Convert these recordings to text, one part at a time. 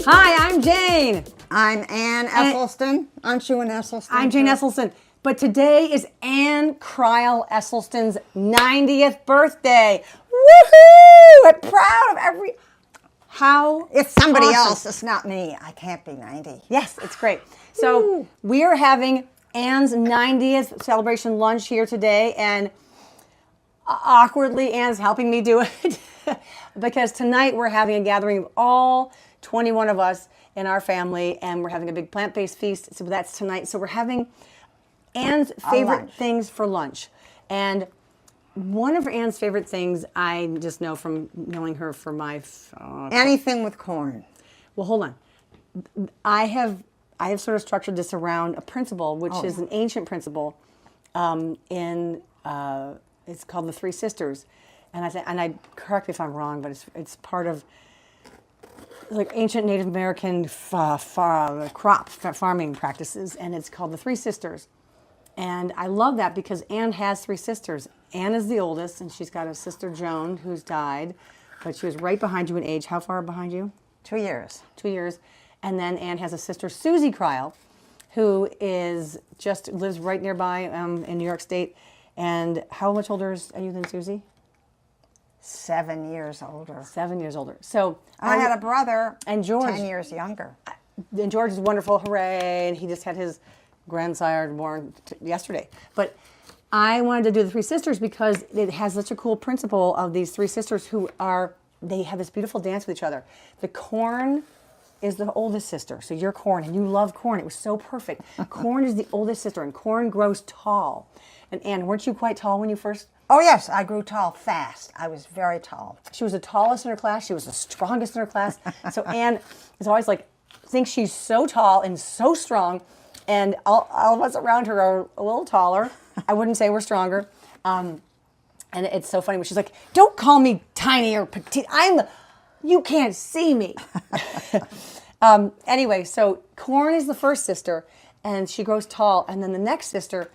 Hi, I'm Jane. I'm Ann Esselstyn. Aren't you an Esselstyn? I'm Jane Esselstyn. But today is Ann Kryl Esselstyn's 90th birthday. Woohoo! I'm proud of every... How It's somebody awesome. else. It's not me. I can't be 90. Yes, it's great. So we are having Ann's 90th celebration lunch here today, and awkwardly, Ann's helping me do it because tonight we're having a gathering of all 21 of us in our family, and we're having a big plant-based feast. So that's tonight. So we're having Ann's favorite things for lunch, and one of Ann's favorite things, I just know from knowing her for my Anything with corn. well, hold on. I have sort of structured this around a principle, which is an ancient principle. It's called the Three Sisters, and I correct me if I'm wrong, but it's part of like ancient Native American crop farming practices, and it's called the Three Sisters. And I love that because Ann has three sisters. Ann is the oldest, and she's got a sister, Joan, who's died, but she was right behind you in age. How far behind you? 2 years. 2 years. And then Ann has a sister, Susie Kryl, who lives right nearby in New York State. And how much older are you than Susie? 7 years older. 7 years older. So I had a brother, and George, 10 years younger. And George is wonderful, hooray! And he just had his grandsire born yesterday. But I wanted to do the Three Sisters because it has such a cool principle of these three sisters they have this beautiful dance with each other. The corn is the oldest sister, so you're corn, and you love corn. It was so perfect. Corn is the oldest sister, and corn grows tall. And Ann, weren't you quite tall when you first? Oh, yes, I grew tall fast. I was very tall. She was the tallest in her class. She was the strongest in her class. So Ann is always thinks she's so tall and so strong, and all of us around her are a little taller. I wouldn't say we're stronger. And it's so funny when she's like, don't call me tiny or petite. You can't see me. Anyway, so corn is the first sister, and she grows tall. And then the next sister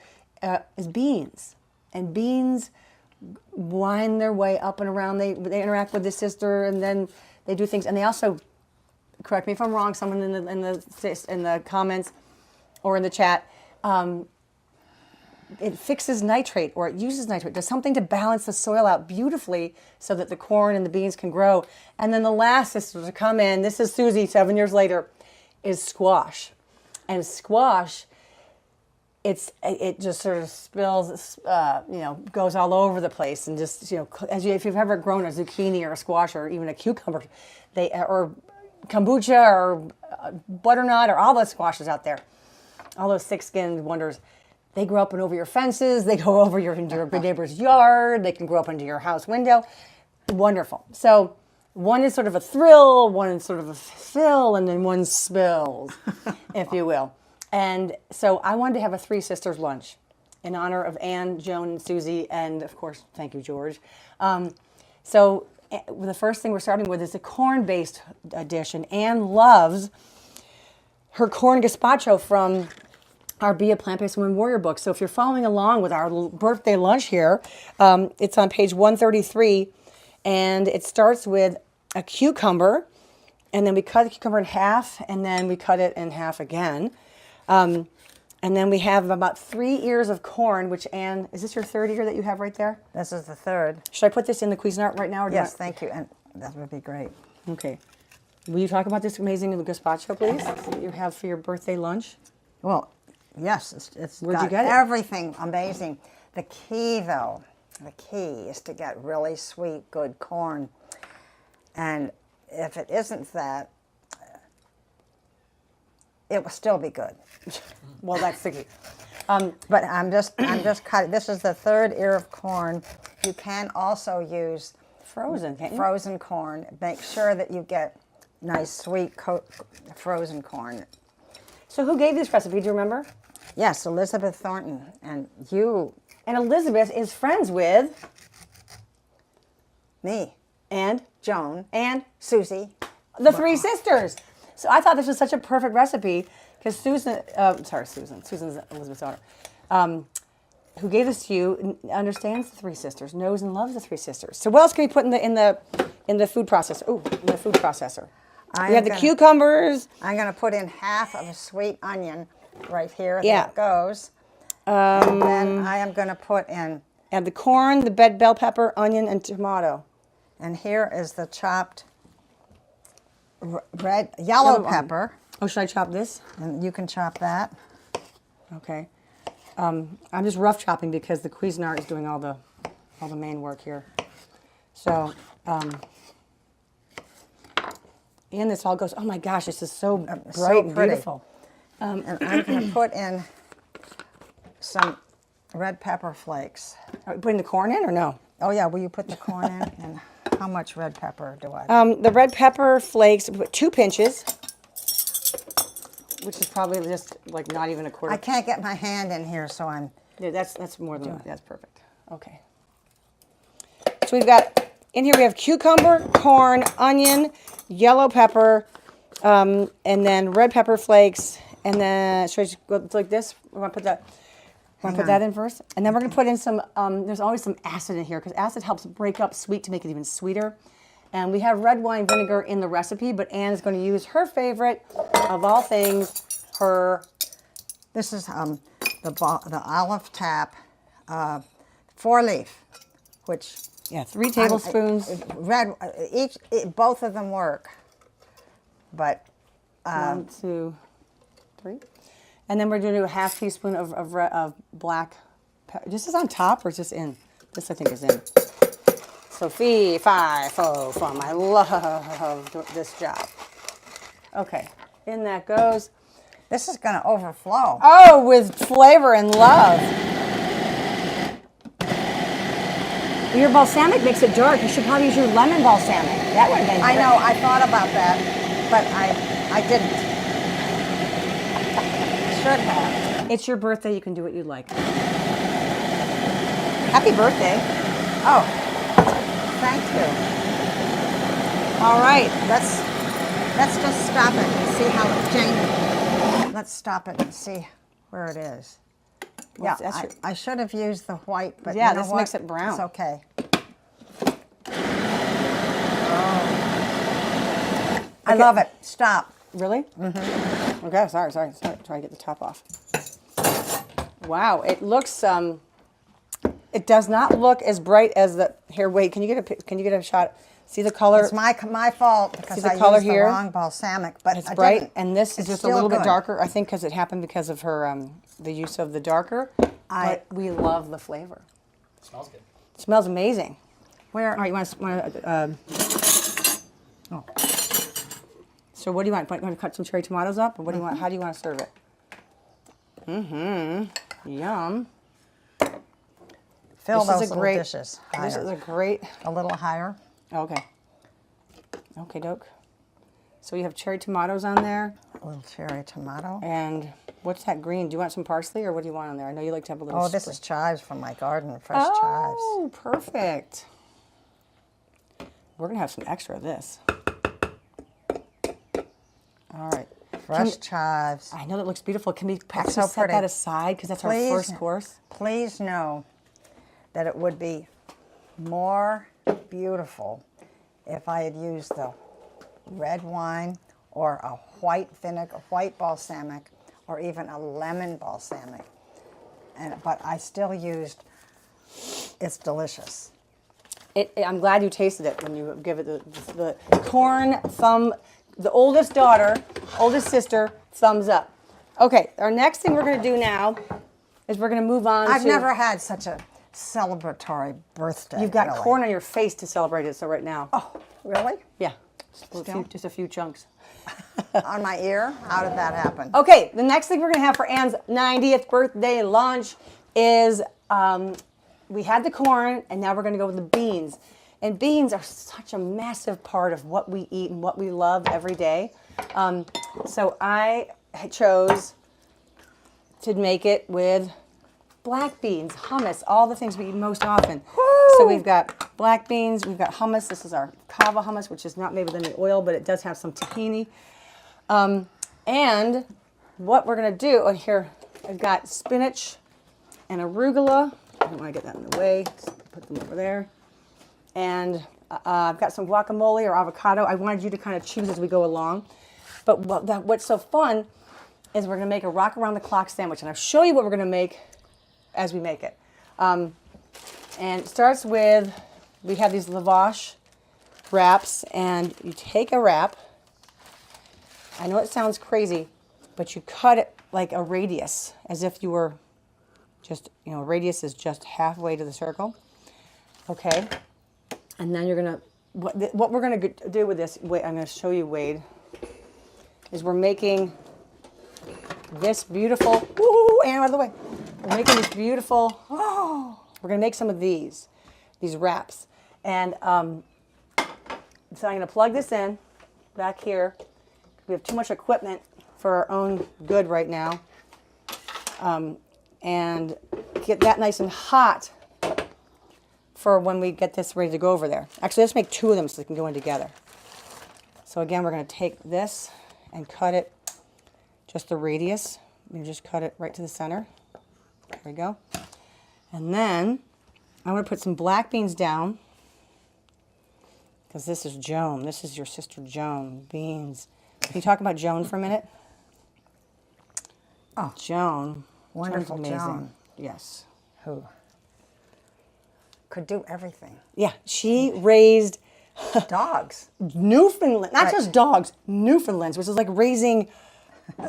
is beans. And beans wind their way up and around. They interact with this sister, and then they do things. And they also, correct me if I'm wrong, someone in the comments or in the chat, it fixes nitrate, or it uses nitrate, does something to balance the soil out beautifully so that the corn and the beans can grow. And then the last sister to come in, this is Susie 7 years later, is squash. And squash, it just sort of spills, goes all over the place, and just, if you've ever grown a zucchini or a squash or even a cucumber, or kombucha or butternut or all those squashes out there, all those thick-skinned wonders. They grow up and over your fences. They go over into your neighbor's yard. They can grow up into your house window. Wonderful. So one is sort of a thrill, one is sort of a fill, and then one spills, if you will. And so I wanted to have a Three Sisters lunch in honor of Ann, Joan, and Susie, and of course, thank you, George. So the first thing we're starting with is a corn-based dish, and Ann loves her corn gaspacho from our Be a Plant-Based Woman Warrior book. So if you're following along with our birthday lunch here, it's on page 133, and it starts with a cucumber, and then we cut the cucumber in half, and then we cut it in half again. And then we have about 3 ears of corn, which, Ann, is this your third ear that you have right there? This is the third. Should I put this in the Cuisinart right now? Or Yes, thank you. And that would be great. Okay. Will you talk about this amazing gazpacho, please, that you have for your birthday lunch? Well, yes, it's Where'd got you get it? everything amazing. The key is to get really sweet, good corn. And if it isn't that, it will still be good. Well, that's the key. But I'm just cutting. This is the third ear of corn. You can also use Frozen, can't you? frozen corn. Make sure that you get nice, sweet frozen corn. So who gave this recipe? Do you remember? Yes, Elizabeth Thornton. And you, And Elizabeth is friends with me, and Joan, and Susie. the Three Sisters. So I thought this was such a perfect recipe because Susan's Elizabeth's daughter, who gave this to you, understands the Three Sisters, knows and loves the Three Sisters. So what else can we put in the food processor? Ooh, in the food processor. We have the cucumbers. I'm going to put in half of a sweet onion right here. Yeah. There it goes. And then I am going to put in... Add the corn, the bell pepper, onion, and tomato. And here is the chopped yellow pepper. Oh, should I chop this? And you can chop that. Okay. I'm just rough chopping because the Cuisinart is doing all the main work here. So, and this all goes, oh my gosh, this is so bright and beautiful. And I'm going to put in some red pepper flakes. Are we putting the corn in or no? Oh yeah, will you put the corn in? And how much red pepper do I? The red pepper flakes, we put 2 pinches, which is probably just like not even a quarter. I can't get my hand in here, so I'm... Yeah, that's more than, that's perfect. Okay. So we've got, in here we have cucumber, corn, onion, yellow pepper, and then red pepper flakes, and then, should I just go like this? We want to put that... Want to put that in first? And then we're going to put in some, there's always some acid in here because acid helps break up sweet to make it even sweeter. And we have red wine vinegar in the recipe, but Anne is going to use her favorite of all things, her... This is the olive tap 4-leaf, which... Yeah, 3 tablespoons. Both of them work, but... 1, 2, 3. And then we're going to do a half teaspoon of black pepper. This is on top or is this in? This I think is in. So fee, fi, fo, fum. I love this job. Okay, in that goes. This is going to overflow. Oh, with flavor and love. Your balsamic makes it dark. You should probably use your lemon balsamic. That would have been I great. know, I thought about that, but I didn't. Should have. It's your birthday. You can do what you like. Happy birthday. Oh, thank you. All right. Let's just stop it and see how Jane. Let's stop it and see where it is. Well, Yeah, I should have used the white, but yeah, you know this what? makes it brown. It's okay. I love it. Stop. Really? Mm-hmm. Okay, sorry. Try to get the top off. Wow, it looks, it does not look as bright as the, here, wait, can you get a shot? See the color? It's my fault because the I color used here? the wrong balsamic, but It's I bright, didn't. and this is It's just a still little bit good. darker, I think because it happened because of her, the use of the darker, but we love the flavor. Smells good. It smells amazing. Where? All right, you want to, oh. So what do you want? You want to cut some cherry tomatoes up, or what do you want? How do you want to serve it? Yum. Fill This those is a little great dishes higher. This is a great. A little higher. Okay. Okay, doke. So you have cherry tomatoes on there, A little cherry tomato. and what's that green? Do you want some parsley, or what do you want on there? I know you like to have a little. Oh, this is chives from my garden, fresh chives. Oh, perfect. We're gonna have some extra of this. All right. Fresh chives. I know that looks beautiful. Can we perhaps so set pretty. that aside because that's our Please. first course? Please know that it would be more beautiful if I had used the red wine or a white vinegar, white balsamic, or even a lemon balsamic. But I still used, it's delicious. I'm glad you tasted it when you give it the corn thumb, the oldest daughter, oldest sister, thumbs up. Okay, our next thing we're going to do now is we're going to move on I've to... never had such a celebratory birthday. You've got really. corn on your face to celebrate it, so right now. Oh, really? Yeah, Still? just a few chunks. On my ear? How did that happen? Okay, the next thing we're going to have for Anne's 90th birthday lunch is we had the corn, and now we're going to go with the beans. And beans are such a massive part of what we eat and what we love every day. So I chose to make it with black beans, hummus, all the things we eat most often. So we've got black beans, we've got hummus. This is our kava hummus, which is not made with any oil, but it does have some tahini. And what we're going to do, and here I've got spinach and arugula. I don't want to get that in the way. Just put them over there. And I've got some guacamole or avocado. I wanted you to kind of choose as we go along. But what's so fun is we're going to make a rock around the clock sandwich, and I'll show you what we're going to make as we make it. And it starts with, we have these lavash wraps, and you take a wrap. I know it sounds crazy, but you cut it like a radius, as if you were just, a radius is just halfway to the circle. Okay. And then you're going to, what we're going to do with this, wait, I'm going to show you, Wade, is we're making this beautiful, and out of the way. We're making this beautiful, we're going to make some of these wraps. And so I'm going to plug this in back here. We have too much equipment for our own good right now. And get that nice and hot for when we get this ready to go over there. Actually, let's make 2 of them so they can go in together. So again, we're going to take this and cut it just the radius. You just cut it right to the center. There we go. And then I'm going to put some black beans down, because this is Joan. This is your sister Joan. Beans. Can you talk about Joan for a minute? Oh, Joan. wonderful Joan's amazing. Joan. Yes. Who could do everything. Yeah, she raised Dogs. Newfoundland, not just dogs, Newfoundlands, which is like raising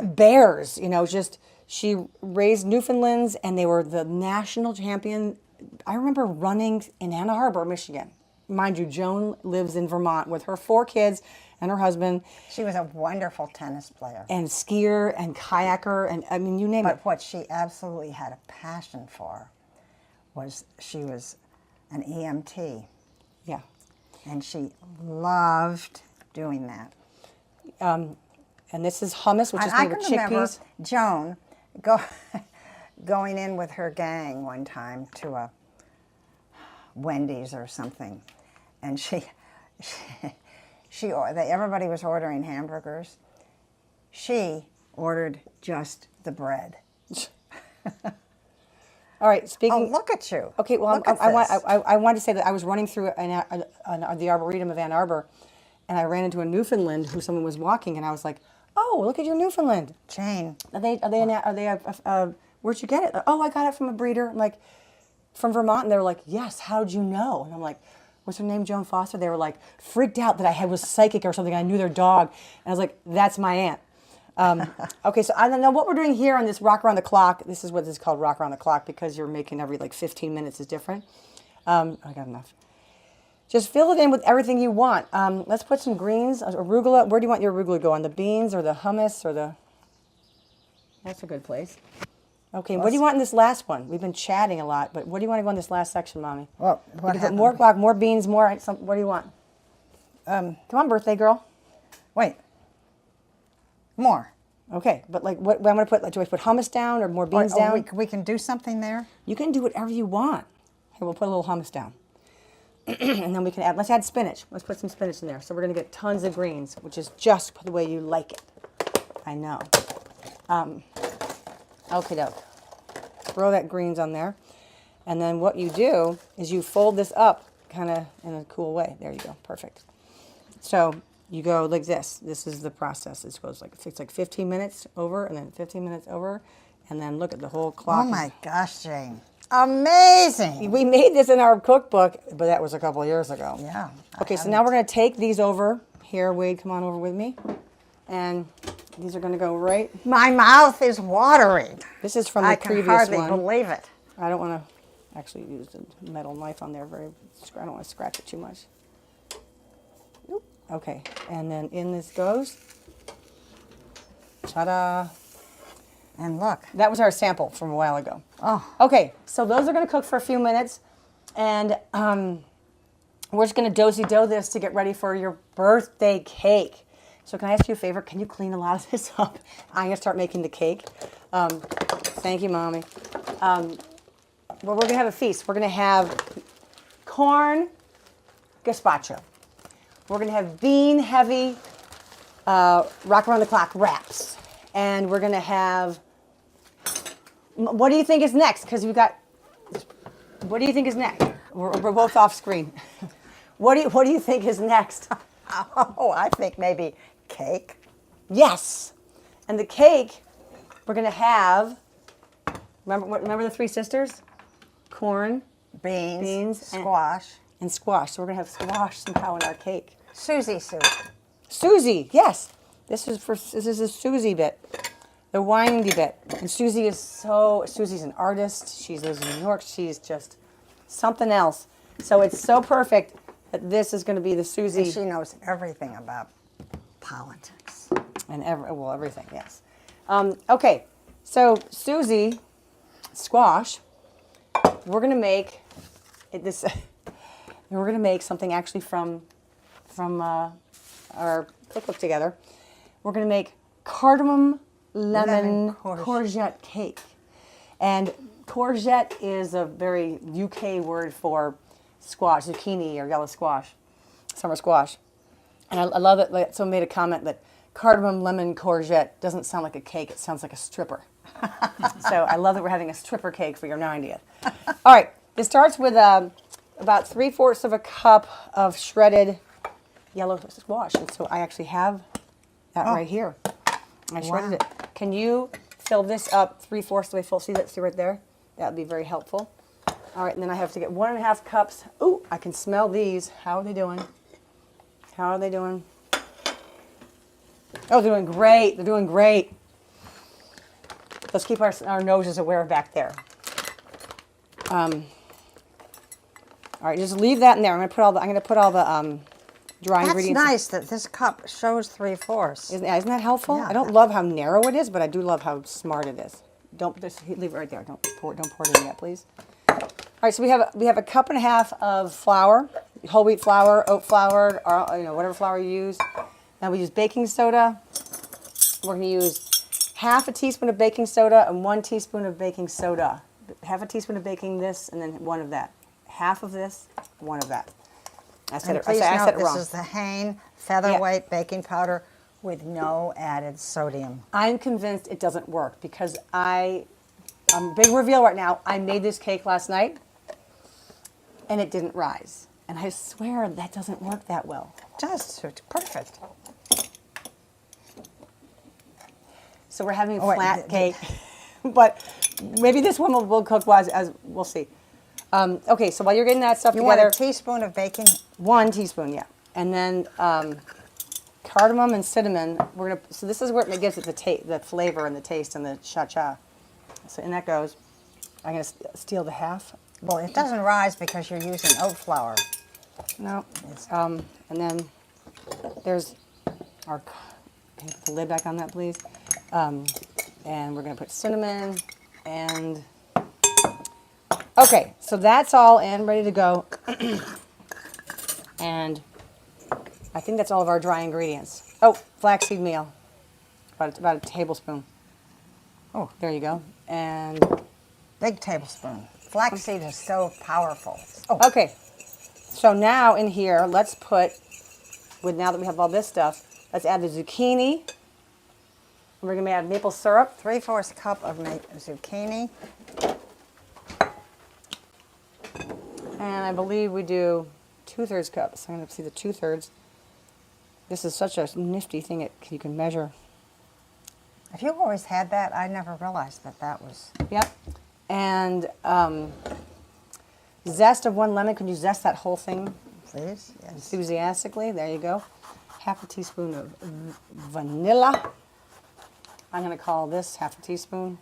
bears. Just she raised Newfoundlands, and they were the national champion. I remember running in Ann Arbor, Michigan. Mind you, Joan lives in Vermont with her 4 kids and her husband. She was a wonderful tennis player. And skier and kayaker, and I mean, you name it. But what she absolutely had a passion for was she was an EMT. Yeah. And she loved doing that. And this is hummus, which is I made with can remember chickpeas. Joan going in with her gang one time to a Wendy's or something, and everybody was ordering hamburgers. She ordered just the bread. All right, speaking. Oh, look at you. Okay, well, Look at I want to say that I was running through the Arboretum of Ann Arbor, and I ran into a Newfoundland who someone was walking, and I was like, "Oh, look at your Newfoundland." Jane. Are they where'd you get it? Oh, I got it from a breeder, like from Vermont. And they were like, "Yes, how'd you know?" And I'm like, "What's her name, Joan Foster?" They were like freaked out that I was psychic or something. I knew their dog, and I was like, "That's my aunt." Okay, so I don't know what we're doing here on this rock around the clock. This is what this is called, rock around the clock, because you're making every like 15 minutes is different. I got enough. Just fill it in with everything you want. Let's put some greens, arugula. Where do you want your arugula to go? On the beans or the hummus or the... That's a good place. Okay, what do you want in this last one? We've been chatting a lot, but what do you want to go in this last section, Mommy? Well, You what can put happened? more guac, more beans, more... what do you want? Come on, birthday girl. Wait. More. Okay, but like, what I'm going to put, like, do I put hummus down or more beans down? We can do something there. You can do whatever you want. Here, we'll put a little hummus down. And then we can let's add spinach. Let's put some spinach in there. So we're going to get tons of greens, which is just the way you like it. I know. Okay, doke. Throw that greens on there. And then what you do is you fold this up kind of in a cool way. There you go. Perfect. So you go like this. This is the process. It goes like, it's like 15 minutes over and then 15 minutes over. And then look at the whole clock. Oh my gosh, Jane. Amazing. We made this in our cookbook, but that was a couple of years ago. Yeah. Okay, so now we're going to take these over. Here, Wade, come on over with me. And these are going to go right. My mouth is watering. This is from the I can previous hardly one. believe it. I don't want to actually use the metal knife on there I don't want to scratch it too much. Oop. Okay, and then in this goes. Ta-da. And look. That was our sample from a while ago. Oh. Okay, so those are going to cook for a few minutes, and we're just going to do this to get ready for your birthday cake. So can I ask you a favor? Can you clean a lot of this up? I'm going to start making the cake. Thank you, Mommy. Well, we're going to have a feast. We're going to have corn gaspacho. We're going to have bean-heavy rock around the clock wraps. And we're going to have... What do you think is next? Because we've got... What do you think is next? We're both off screen. What do you think is next? Oh, I think maybe cake. Yes. And the cake, we're going to have, remember the three sisters? Corn, Beans, and squash. squash. So we're going to have squash somehow in our cake. Susie soup. Susie, yes. This is a Susie bit, the windy bit. And Susie's an artist. She lives in New York. She's just something else. So it's so perfect that this is going to be the Susie. And she knows everything about politics. And everything, yes. Okay, so Susie, squash, we're going to make this. We're going to make something actually from our cookbook together. We're going to make cardamom lemon courgette cake. And courgette is a very UK word for squash, zucchini or yellow squash, summer squash. And I love it. Like, someone made a comment that cardamom lemon courgette doesn't sound like a cake, it sounds like a stripper. So I love that we're having a stripper cake for your 90th. All right, this starts with about 3/4 of a cup of shredded yellow squash. And so I actually have that right here. I shredded it. Can you fill this up 3/4 of the way full? See right there? That would be very helpful. All right, and then I have to get 1.5 cups. Ooh, I can smell these. How are they doing? How are they doing? Oh, they're doing great. They're doing great. Let's keep our noses aware back there. All right, just leave that in there. I'm going to put all the dry ingredients. That's nice that this cup shows 3/4. Isn't that helpful? Yeah. I don't love how narrow it is, but I do love how smart it is. Don't just leave it right there. Don't pour it in yet, please. All right, so we have a cup and a half of flour, whole wheat flour, oat flour, or whatever flour you use. Now we use baking soda. We're going to use half a teaspoon of baking soda and 1 teaspoon of baking soda. Half a teaspoon of baking this, and then 1 of that. Half of this, 1 of that. I said it wrong. This is the Hain Featherweight baking powder with no added sodium. I'm convinced it doesn't work because big reveal right now. I made this cake last night, and it didn't rise. And I swear that doesn't work that well. Just perfect. So we're having a flat cake, but maybe this one will cook well as we'll see. Okay, so while you're getting that stuff You together, want a teaspoon of baking? 1 teaspoon, yeah, and then cardamom and cinnamon. So this is where it gives it the flavor and the taste and the cha-cha. So in that goes. I'm gonna steal the half. Well, it doesn't rise because you're using oat flour. No. And then there's our. Can you put the lid back on that, please? And we're going to put cinnamon and. Okay, so that's all and ready to go. And I think that's all of our dry ingredients. Oh, flaxseed meal, about a tablespoon. Oh, there you go. And big tablespoon. Flaxseed is so powerful. Oh. Okay, so now in here, let's put, now that we have all this stuff, let's add the zucchini. We're going to add maple syrup. 3/4 cup of zucchini. And I believe we do 2/3 cups. I'm going to see the 2/3. This is such a nifty thing you can measure. Have you always had that? I never realized that was. Yep. And zest of 1 lemon. Can you zest that whole thing? Please, yes. Enthusiastically. There you go. Half a teaspoon of vanilla. I'm going to call this half a teaspoon.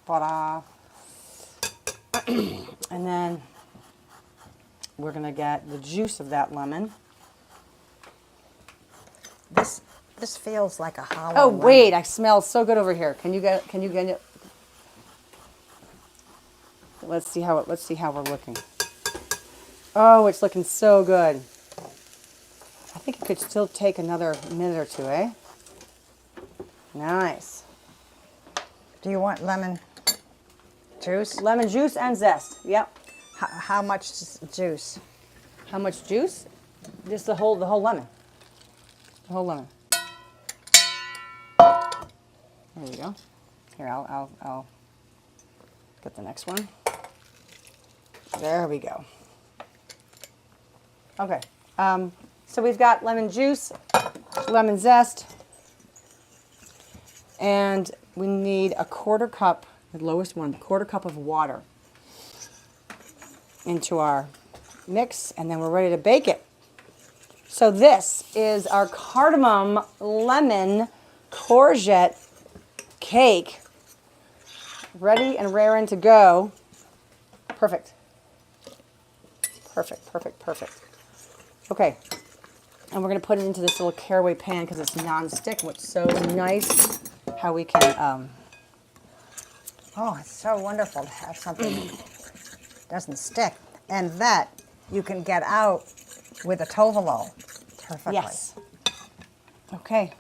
Ta-da. And then we're going to get the juice of that lemon. This feels like a hollow. Oh, lemon. wait, I smell so good over here. Can you get it? Let's see how we're looking. Oh, it's looking so good. I think it could still take another minute or two, eh? Nice. Do you want lemon juice? Lemon juice and zest. Yep. How much juice? How much juice? Just the whole lemon. The whole lemon. There we go. Here, I'll get the next one. There we go. Okay. So we've got lemon juice, lemon zest, and we need a 1/4 cup, the lowest one, 1/4 cup of water into our mix, and then we're ready to bake it. So this is our cardamom lemon courgette cake, ready and raring to go. Perfect. Perfect, perfect, perfect. Okay, and we're going to put it into this little caraway pan because it's non-stick. What's so nice, how we can... Oh, it's so wonderful to have something that doesn't stick. And that you can get out with a tovolo perfectly. Yes. Okay,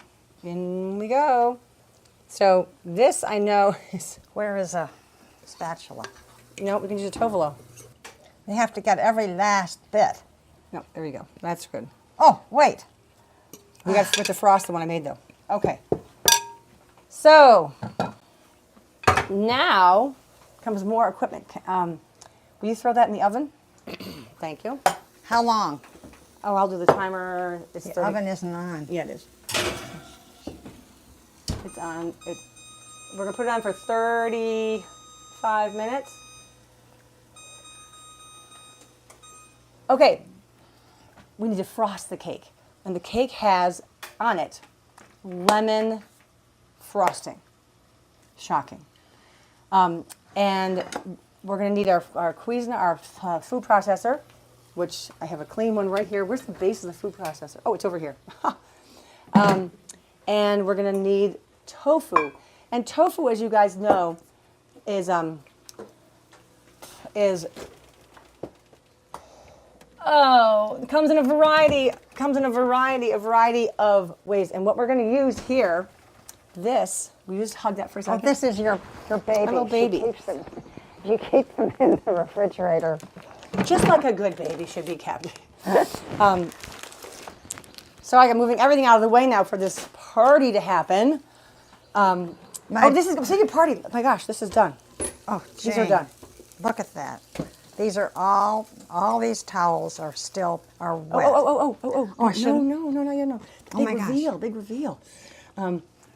in we go. So this I know is... Where is a spatula? No, we can use a tovolo. You have to get every last bit. No, there you go. That's good. Oh, wait. We got to defrost the one I made though. Okay. So now comes more equipment. Will you throw that in the oven? Thank you. How long? Oh, I'll do the timer. It's The 30. oven isn't on. Yeah, it is. It's on. We're gonna put it on for 35 minutes. Okay. We need to frost the cake, and the cake has on it lemon frosting. Shocking. And we're going to need our Cuisinart, our food processor, which I have a clean one right here. Where's the base of the food processor? Oh, it's over here. And we're going to need tofu. And tofu, as you guys know, is it comes in a variety of ways. And what we're going to use here, we just hug that for a Oh, second. this is your baby. My little baby. You keep them in the refrigerator. Just like a good baby should be kept. So I'm moving everything out of the way now for this party to happen. This is speaking of party. Oh my gosh, this is done. Oh, These are Jane, done. Look at that. These are all these towels are wet. Oh, Oh, I no, shouldn't. no. Oh my gosh. Big reveal.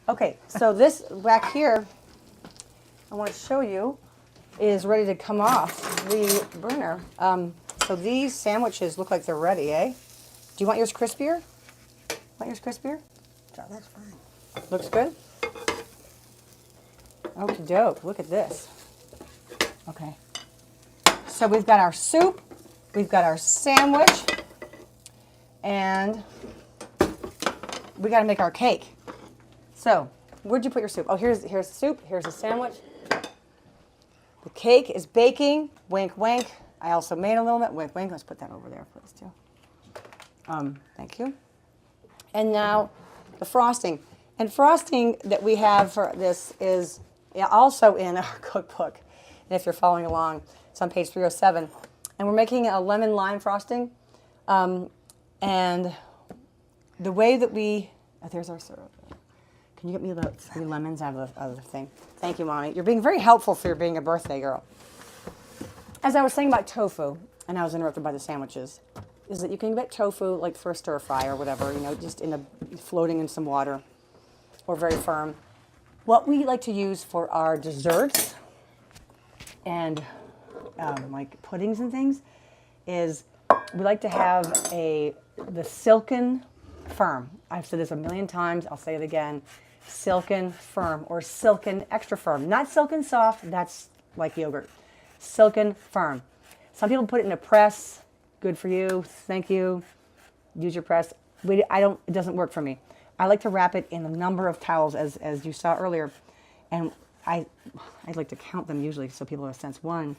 Okay, so this back here, I want to show you, is ready to come off the burner. So these sandwiches look like they're ready, eh? Do you want yours crispier? So that's fine. Looks good? Okie doke, look at this. Okay. So we've got our soup, we've got our sandwich, and we got to make our cake. So, where'd you put your soup? Oh, here's the soup, here's the sandwich. The cake is baking, wink, wink. I also made a little bit, wink, wink. Let's put that over there, please, too. Thank you. And now the frosting. And frosting that we have for this is also in our cookbook. And if you're following along, it's on page 307. And we're making a lemon lime frosting. And the way that there's our syrup. Can you get me about 3 lemons out of the thing? Thank you, Mommy. You're being very helpful for being a birthday girl. As I was saying about tofu, and I was interrupted by the sandwiches, is that you can get tofu like for a stir fry or whatever, just floating in some water or very firm. What we like to use for our desserts and like puddings and things is we like to have the silken firm. I've said this a million times. I'll say it again. Silken firm or silken extra firm. Not silken soft. That's like yogurt. Silken firm. Some people put it in a press. Good for you. Thank you. Use your press. It doesn't work for me. I like to wrap it in a number of towels as you saw earlier. And I like to count them usually so people have a sense. 1,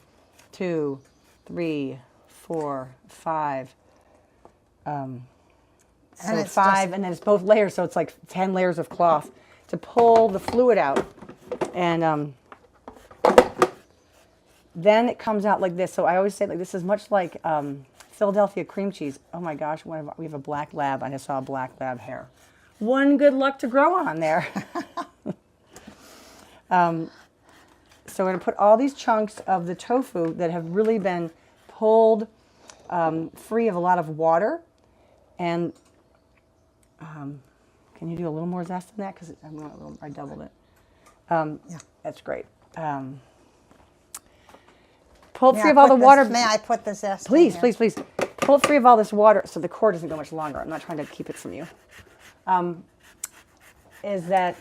2, 3, 4, 5. So And it's 5, and then it's both layers, so it's like 10 layers of cloth to pull the fluid out. And then it comes out like this. So I always say like this is much like Philadelphia cream cheese. Oh my gosh, we have a black lab. I just saw a black lab hair. One good luck to grow on there. So we're going to put all these chunks of the tofu that have really been pulled free of a lot of water. And can you do a little more zest than that? Because I doubled it. Yeah. That's great. Pull it free of all the water. May I put the zest in Please, here? please, please. Pull it free of all this water so the cord doesn't go much longer. I'm not trying to keep it from you. Is that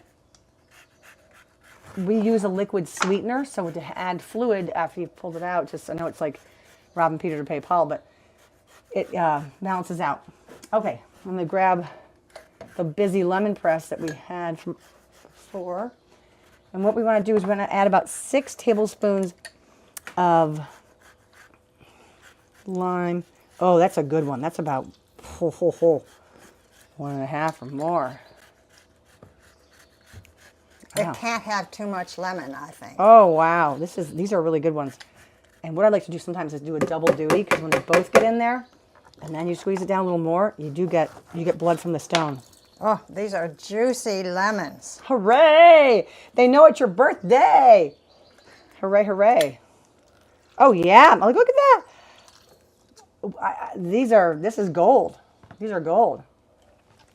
we use a liquid sweetener, so to add fluid after you've pulled it out, just I know it's like robbing Peter to pay Paul, but it balances out. Okay, I'm going to grab the busy lemon press that we had from before. And what we want to do is we're going to add about 6 tablespoons of lime. Oh, that's a good one. That's about 1.5 or more. It Wow. can't have too much lemon, I think. Oh, wow. These are really good ones. And what I like to do sometimes is do a double duty, because when they both get in there, and then you squeeze it down a little more, you get blood from the stone. Oh, these are juicy lemons. Hooray! They know it's your birthday. Hooray, hooray. Oh, yeah. Like, look at that. This is gold. These are gold.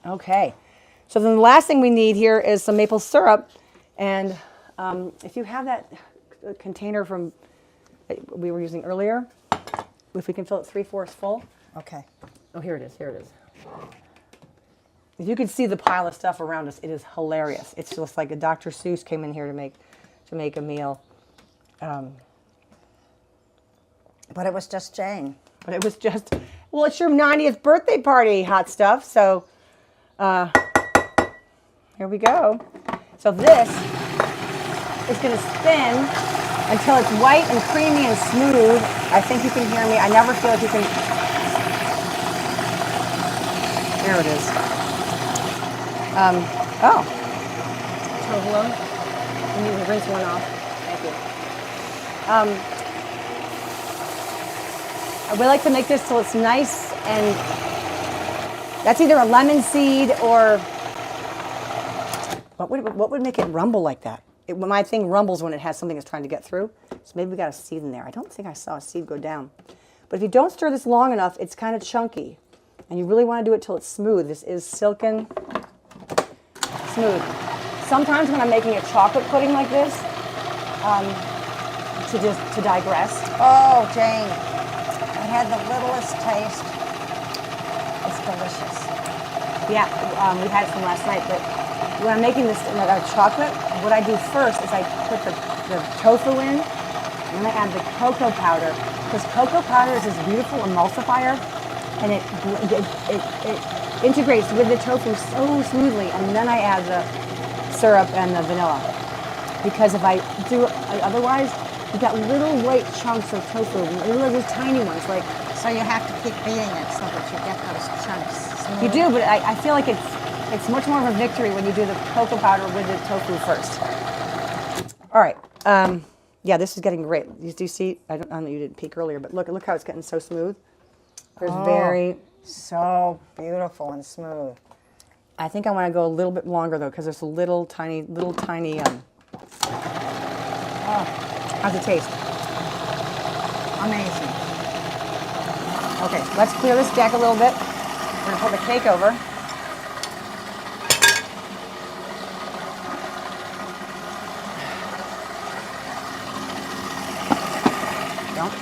Okay. So then the last thing we need here is some maple syrup. And if you have that container from that we were using earlier, if we can fill it 3/4 full. Okay. Oh, here it is. Here it is. If you could see the pile of stuff around us, it is hilarious. It's just like a Dr. Seuss came in here to make a meal. But it was just Jane. But it was just, well, it's your 90th birthday party, hot stuff. So here we go. So this is going to spin until it's white and creamy and smooth. I think you can hear me. I never feel like you can. There it is. Provolone. You need to rinse one off. Thank you. We like to make this till it's nice, and that's either a lemon seed or what would make it rumble like that? My thing rumbles when it has something that's trying to get through. So maybe we got a seed in there. I don't think I saw a seed go down. But if you don't stir this long enough, it's kind of chunky. And you really want to do it till it's smooth. This is silken smooth. Sometimes when I'm making a chocolate pudding like this, to digress. Oh, Jane, it had the littlest taste. It's delicious. Yeah, we had it from last night, but when I'm making this chocolate, what I do first is I put the tofu in, and then I add the cocoa powder, because cocoa powder is this beautiful emulsifier, and it integrates with the tofu so smoothly, and then I add the syrup and the vanilla. Because if I do otherwise, you've got little white chunks of tofu, little tiny ones, like. So you have to keep beating it so that you get those chunks smooth. You do, but I feel like it's much more of a victory when you do the cocoa powder with the tofu first. All right. Yeah, this is getting great. Do you see? I don't know, you didn't peek earlier, but look how it's getting so smooth. There's so beautiful and smooth. I think I want to go a little bit longer though, because there's a little tiny. How's it taste? Amazing. Okay, let's clear this deck a little bit. We're gonna put the cake over. Don't.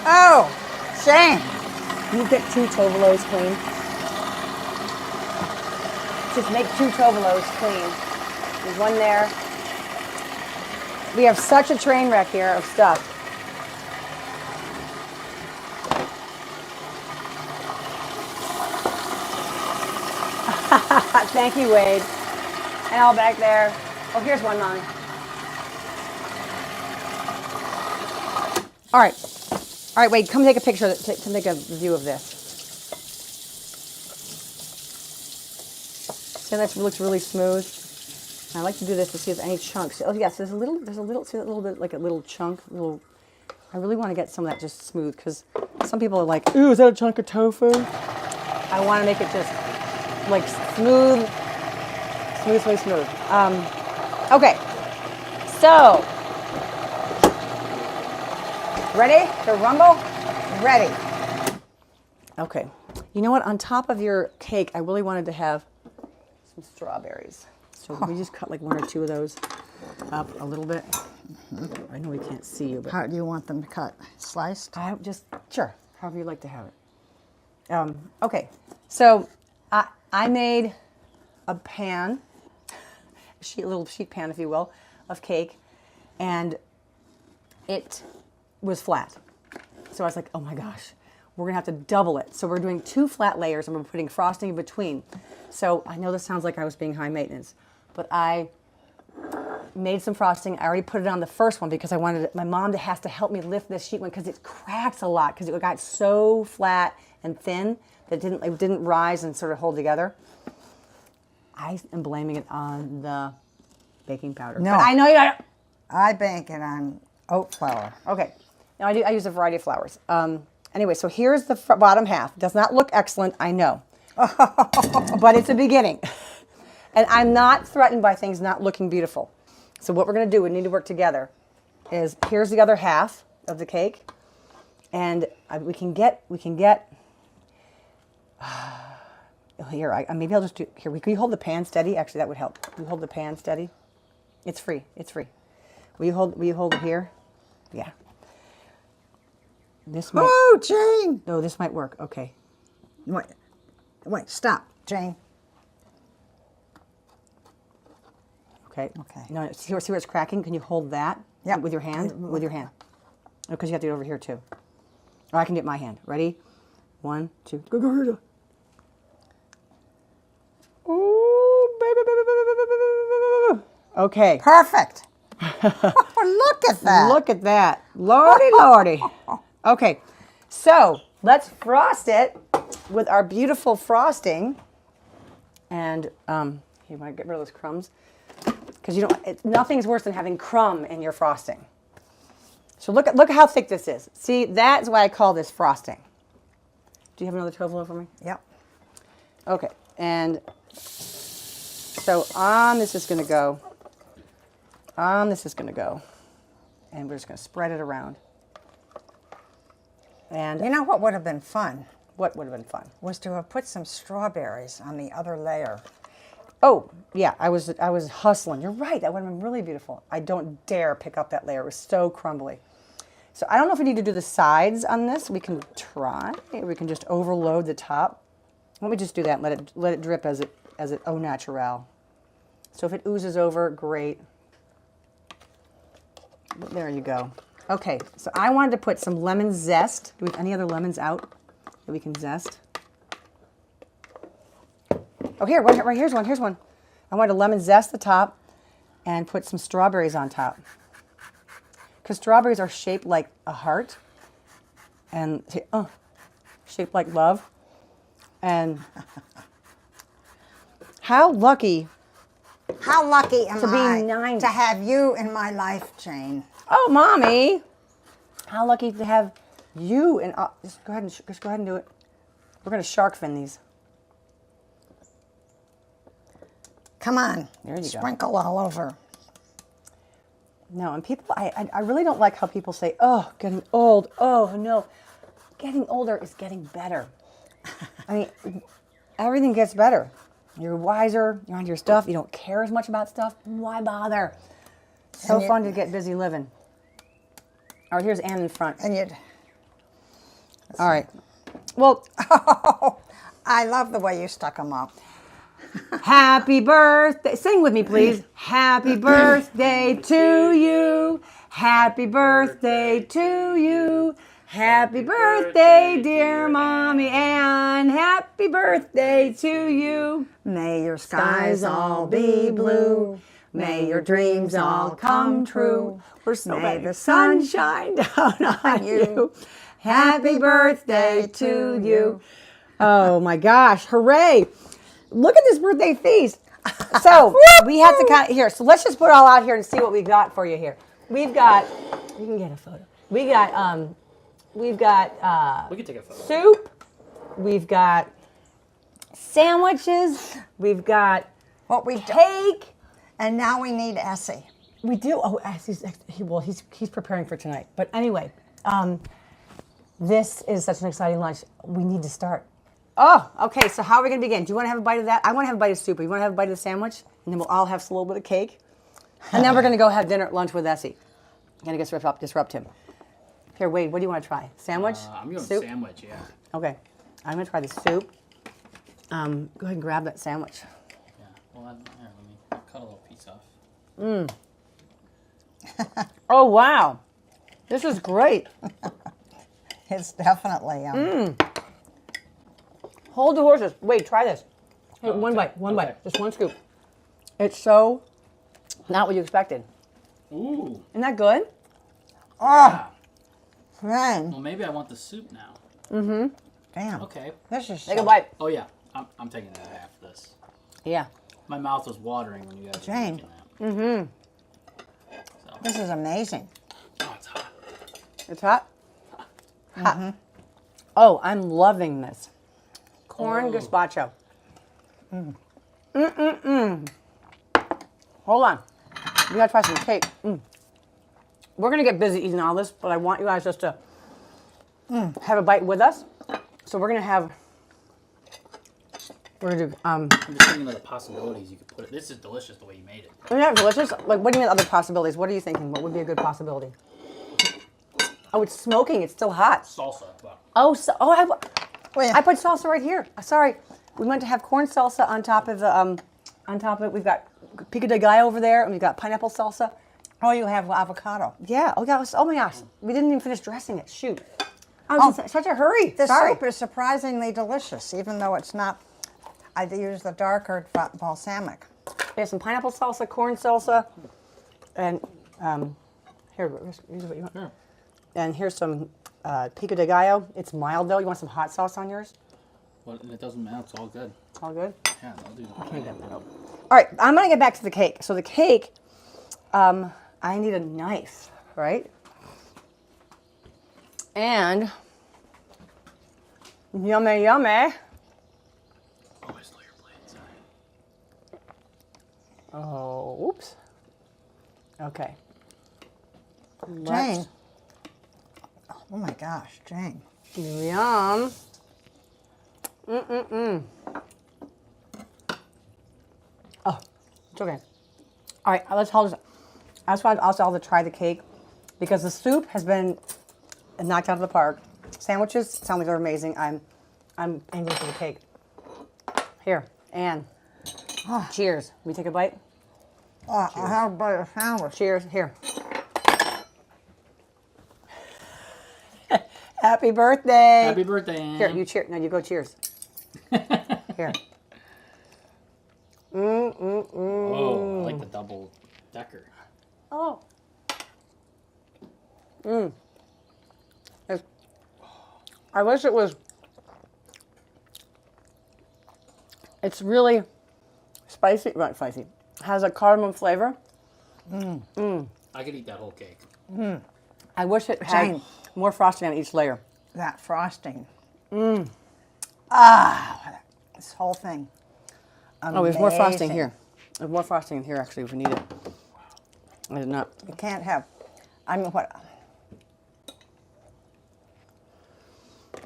Oh, Jane. Can you get 2 tovalos clean? Just make 2 tovalos clean. There's one there. We have such a train wreck here of stuff. Thank you, Wade. And all back there. Oh, here's one, Mom. All right. All right, Wade, come take a picture to make a view of this. See, that looks really smooth. I like to do this to see if any chunks. Oh, yes, there's a little, see that little bit, like a little chunk, I really want to get some of that just smooth, because some people are like, ooh, is that a chunk of tofu? I want to make it just like smooth. Okay, so Ready to rumble? Ready. Okay. You know what? On top of your cake, I really wanted to have some strawberries. So we just cut like 1 or 2 of those up a little bit. I know we can't see you, but How do you want them cut? Sliced? I just, sure, however you like to have it. Okay, so I made a pan, a little sheet pan, if you will, of cake, and it was flat. So I was like, oh my gosh, we're gonna have to double it. So we're doing 2 flat layers and we're putting frosting in between. So I know this sounds like I was being high maintenance, but I made some frosting. I already put it on the first one because I wanted my mom has to help me lift this sheet one because it cracks a lot because it got so flat and thin that it didn't rise and sort of hold together. I am blaming it on the baking powder. No. But I know you got it. I bake it on oat flour. Okay. Now I use a variety of flours. Anyway, so here's the bottom half. Does not look excellent, I know. But it's a beginning. And I'm not threatened by things not looking beautiful. So what we're going to do, we need to work together, is here's the other half of the cake. And we can get here, maybe I'll just do, here, can you hold the pan steady? Actually, that would help. Will you hold the pan steady? It's free, it's free. Will you hold it here? Yeah. This might, Oh, Jane! no, this might work, okay. Wait, stop, Jane. Okay. Okay. No, see where it's cracking? Can you hold that? Yep. With your hand? With your hand. Because you have to do it over here too. Or I can get my hand. Ready? 1, 2. Go, Gerda. Ooh, baby. Okay. Perfect. Look at that. Look at that. Lordy, lordy. Okay. So let's frost it with our beautiful frosting. And you want to get rid of those crumbs? Because nothing's worse than having crumb in your frosting. So look at how thick this is. See, that's why I call this frosting. Do you have another tovolo for me? Yep. Okay, and so on this is going to go. On this is going to go, and we're just going to spread it around. And You know what would have been fun? what would have been fun? Was to have put some strawberries on the other layer. Oh, yeah, I was hustling. You're right, that would have been really beautiful. I don't dare pick up that layer. It was so crumbly. So I don't know if we need to do the sides on this. We can try. We can just overload the top. Let me just do that and let it drip as it au naturel. So if it oozes over, great. There you go. Okay, so I wanted to put some lemon zest. Do we have any other lemons out that we can zest? Oh, here's one. Here's one. I wanted to lemon zest the top and put some strawberries on top. Because strawberries are shaped like a heart and shaped like love. And how lucky. How lucky am To be I 90. to have you in my life, Jane? Oh, Mommy. How lucky to have you. And just go ahead and do it. We're going to shark fin these. Come on. There you go. Sprinkle all over. No, and people, I really don't like how people say, oh, getting old. Oh, no. Getting older is getting better. I mean, everything gets better. You're wiser. You're on your stuff. You don't care as much about stuff. Why bother? So fun to get busy living. All right, here's Ann in front. And you'd... All right. Well, I love the way you stuck them up. happy birthday. Sing with me, please. Happy birthday to you. Happy birthday to you. Happy birthday, dear Mommy Ann. Happy birthday to you. May your skies all be blue. May your dreams all come true. We're so May bad. the sun shine down on you. Happy birthday to you. Oh my gosh, hooray. Look at this birthday feast. So we have to kind of, here, so let's just put it all out here and see what we've got for you here. We've got, you can get a photo. We can take a photo. Soup. We've got sandwiches. We've got What we do. cake. And now we need Essie. We do. Oh, he's preparing for tonight. But anyway, This is such an exciting lunch. We need to start. Oh, okay. So how are we going to begin? Do you want to have a bite of that? I want to have a bite of soup. You want to have a bite of the sandwich? And then we'll all have a little bit of cake. And then we're going to go have dinner at lunch with Essie. I'm going to disrupt him. Here, Wade, what do you want to try? Sandwich? I'm going soup? sandwich, yeah. Okay. I'm going to try the soup. Go ahead and grab that sandwich. Yeah. Well, here, let me cut a little piece off. Oh, wow. This is great. It's definitely Hold the horses. Wait, try this. Here, Oh, one okay. bite, Okay. just one scoop. It's so not what you expected. Ooh. Isn't that good? Ah. man. Well, maybe I want the soup now. Damn. Okay. This is Take a so- bite. Oh, yeah. I'm taking that half of this. Yeah. My mouth was watering when you guys were Jane. making that. So, This is amazing. oh, it's hot. It's hot? Hot. Oh, I'm loving this. Corn Oh. gazpacho. Hold on. We gotta try some cake. We're gonna get busy eating all this, but I want you guys just to have a bite with us. So we're gonna do, I'm just thinking of the possibilities you could put it. This is delicious the way you made it. isn't that delicious? Like, what do you mean other possibilities? What are you thinking? What would be a good possibility? Oh, it's smoking. It's still hot. Salsa. Well, Oh, Wait. I put salsa right here. Sorry, we meant to have corn salsa on top of the on top of it. We've got pico de gallo over there, and we've got pineapple salsa. Oh, you have avocado. Yeah. Oh, gosh. Oh my gosh. We didn't even finish dressing it. Shoot. I was in such a hurry. The Sorry. soup is surprisingly delicious, even though it's not. I use the darker balsamic. We have some pineapple salsa, corn salsa, and here. Here's what you want. here. And here's some pico de gallo. It's mild though. You want some hot sauce on yours? Well, it doesn't matter. It's all good. All good. Yeah, I'll do that. Okay, good. All right, I'm gonna get back to the cake. So the cake, I need a knife, right? And yummy, yummy. Oh, I stole your blade. Sorry. Oh, oops. Okay. Jane. Oh my gosh, Jane. Yum. Oh, it's okay. All right, let's hold this. I just wanted also to try the cake because the soup has been knocked out of the park. Sandwiches sound like they're amazing. I'm angry for the cake. Here, Anne. Cheers. We take a bite. I have a bite of sandwich. Cheers. Here. Happy birthday. Happy birthday, Ann. Here, you cheer. No, you go cheers. Here. Oh, I like the double decker. Oh. I wish it was. It's really spicy. Not spicy. Has a cardamom flavor. I could eat that whole cake. I wish it had Jane. more frosting on each layer. That frosting. This whole thing. Oh, there's more frosting Amazing. here. There's more frosting in here actually if we need it. I did not. You can't have. I mean, what?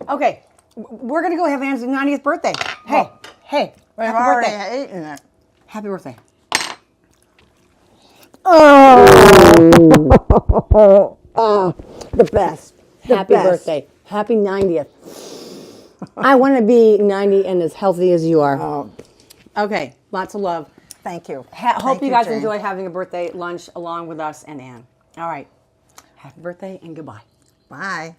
Okay, we're gonna go have Anne's 90th birthday. Hey, Oh. hey, We've happy already birthday. eaten it. Happy birthday. The best. Happy best. birthday. Happy 90th. I want to be 90 and as healthy as you are. Oh, Okay, lots of love. thank you. Hope Thank you guys Jane. enjoy having a birthday lunch along with us and Anne. All right. Happy birthday and goodbye. Bye.